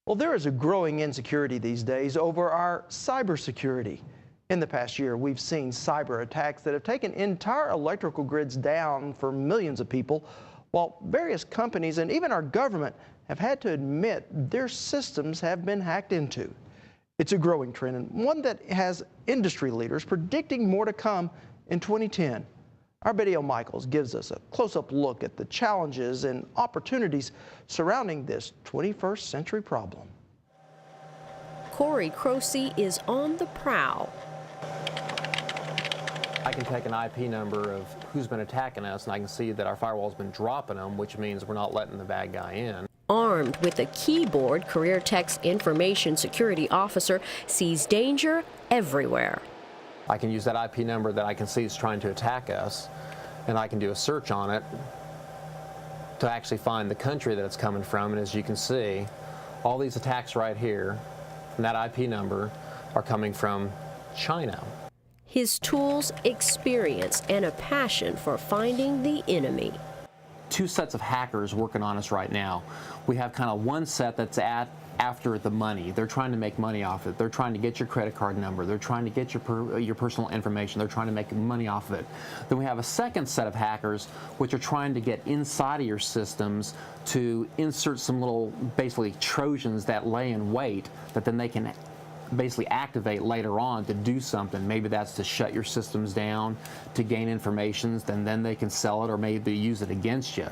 Well, there is a growing insecurity these days over our cybersecurity. In the past year, we've seen cyber attacks that have taken entire electrical grids down for millions of people, while various companies and even our government have had to admit their systems have been hacked into. It's a growing trend and one that has industry leaders predicting more to come in 2010. Our Video Michaels gives us a close-up look at the challenges and opportunities surrounding this 21st century problem. Croci is on the prowl. I can take an IP number of who's been attacking us, and I can see that our firewall's been dropping them, which means we're not letting the bad guy in. Armed with a keyboard, Career Tech's information security officer sees danger everywhere. I can use that IP number that I can see is trying to attack us, and I can do a search on it to actually find the country that it's coming from. And as you can see, all these attacks right here from that IP number are coming from China. His tools, experience, and a passion for finding the enemy. Two sets of hackers working on us right now. We have kind of one set that's after the money. They're trying to make money off it. They're trying to get your credit card number. They're trying to get your personal information. They're trying to make money off of it. Then we have a second set of hackers which are trying to get inside of your systems to insert some little, basically, Trojans that lay in wait that then they can basically activate later on to do something. Maybe that's to shut your systems down, to gain information, and then they can sell it or maybe use it against you.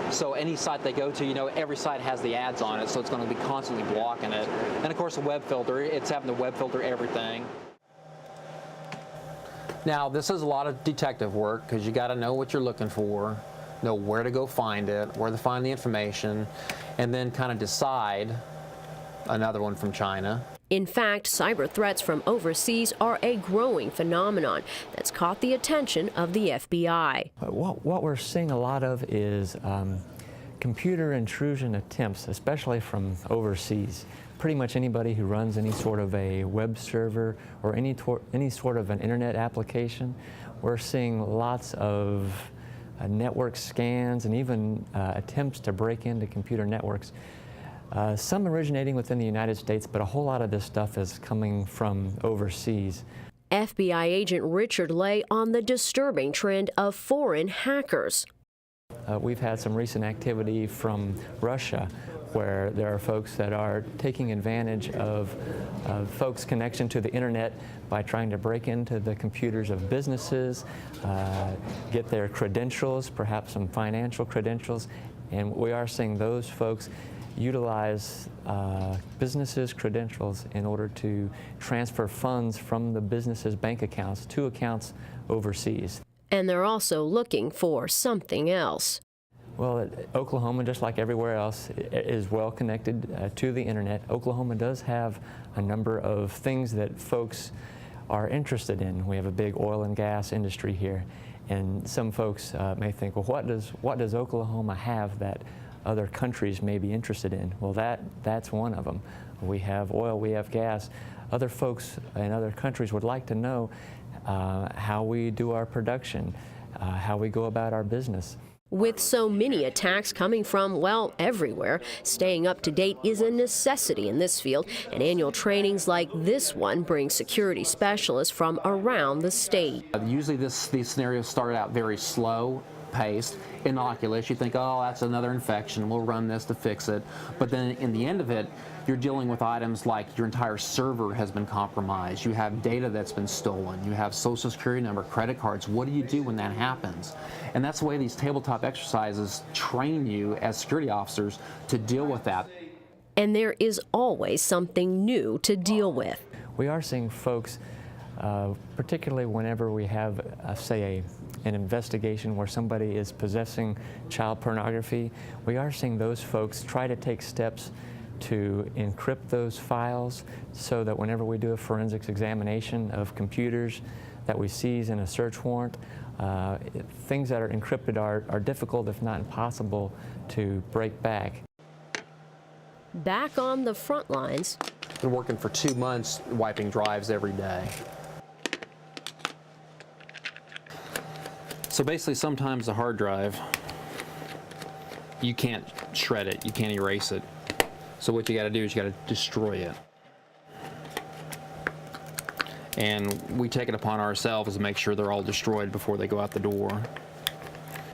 So any site they go to, you know, every site has the ads on it, so it's going to be constantly blocking it. And of course, a web filter, it's having to web filter everything. Now, this is a lot of detective work because you got to know what you're looking for, know where to go find it, where to find the information, and then kind of decide. Another one from China. In fact, cyber threats from overseas are a growing phenomenon that's caught the attention of the FBI. What we're seeing a lot of is computer intrusion attempts, especially from overseas. Pretty much anybody who runs any sort of a web server or any sort of an internet application, we're seeing lots of network scans and even attempts to break into computer networks. Some originating within the United States, but a whole lot of this stuff is coming from overseas. FBI agent Richard Lay on the disturbing trend of foreign hackers. We've had some recent activity from Russia where there are folks that are taking advantage of folks' connection to the internet by trying to break into the computers of businesses, get their credentials, perhaps some financial credentials, and we are seeing those folks utilize businesses' credentials in order to transfer funds from the business's bank accounts to accounts overseas. And they're also looking for something else. Well, Oklahoma, just like everywhere else, is well connected to the internet. Oklahoma does have a number of things that folks are interested in. We have a big oil and gas industry here, and some folks may think, well, what does Oklahoma have that other countries may be interested in? Well, that's one of them. We have oil, we have gas. Other folks in other countries would like to know how we do our production, how we go about our business. With so many attacks coming from, well, everywhere, staying up to date is a necessity in this field, and annual trainings like this one bring security specialists from around the state. Usually these scenarios start out very slow paced, innocuous. You think, oh, that's another infection, we'll run this to fix it. But then in the end of it, you're dealing with items like your entire server has been compromised, you have data that's been stolen, you have social security number, credit cards. What do you do when that happens? And that's the way these tabletop exercises train you as security officers to deal with that. And there is always something new to deal with. We are seeing folks, particularly whenever we have, say, an investigation where somebody is possessing child pornography, we are seeing those folks try to take steps to encrypt those files so that whenever we do a forensics examination of computers that we seize in a search warrant, things that are encrypted are difficult, if not impossible, to break back. Back on the front lines. Been working for 2 months wiping drives every day. So basically, sometimes the hard drive, you can't shred it, you can't erase it. So what you got to do is you got to destroy it. And we take it upon ourselves to make sure they're all destroyed before they go out the door.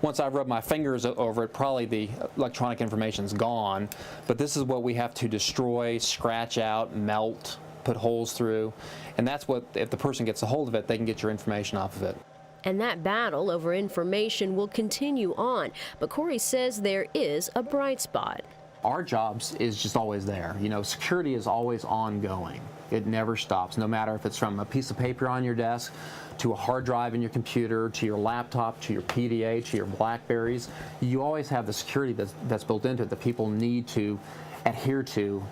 Once I've rubbed my fingers over it, probably the electronic information's gone, but this is what we have to destroy, scratch out, melt, put holes through, and that's what, if the person gets a hold of it, they can get your information off of it. And that battle over information will continue on, but Corey says there is a bright spot. Our jobs is just always there. You know, security is always ongoing. It never stops, no matter if it's from a piece of paper on your desk, to a hard drive in your computer, to your laptop, to your PDA, to your Blackberries. You always have the security that's built into it that people need to adhere to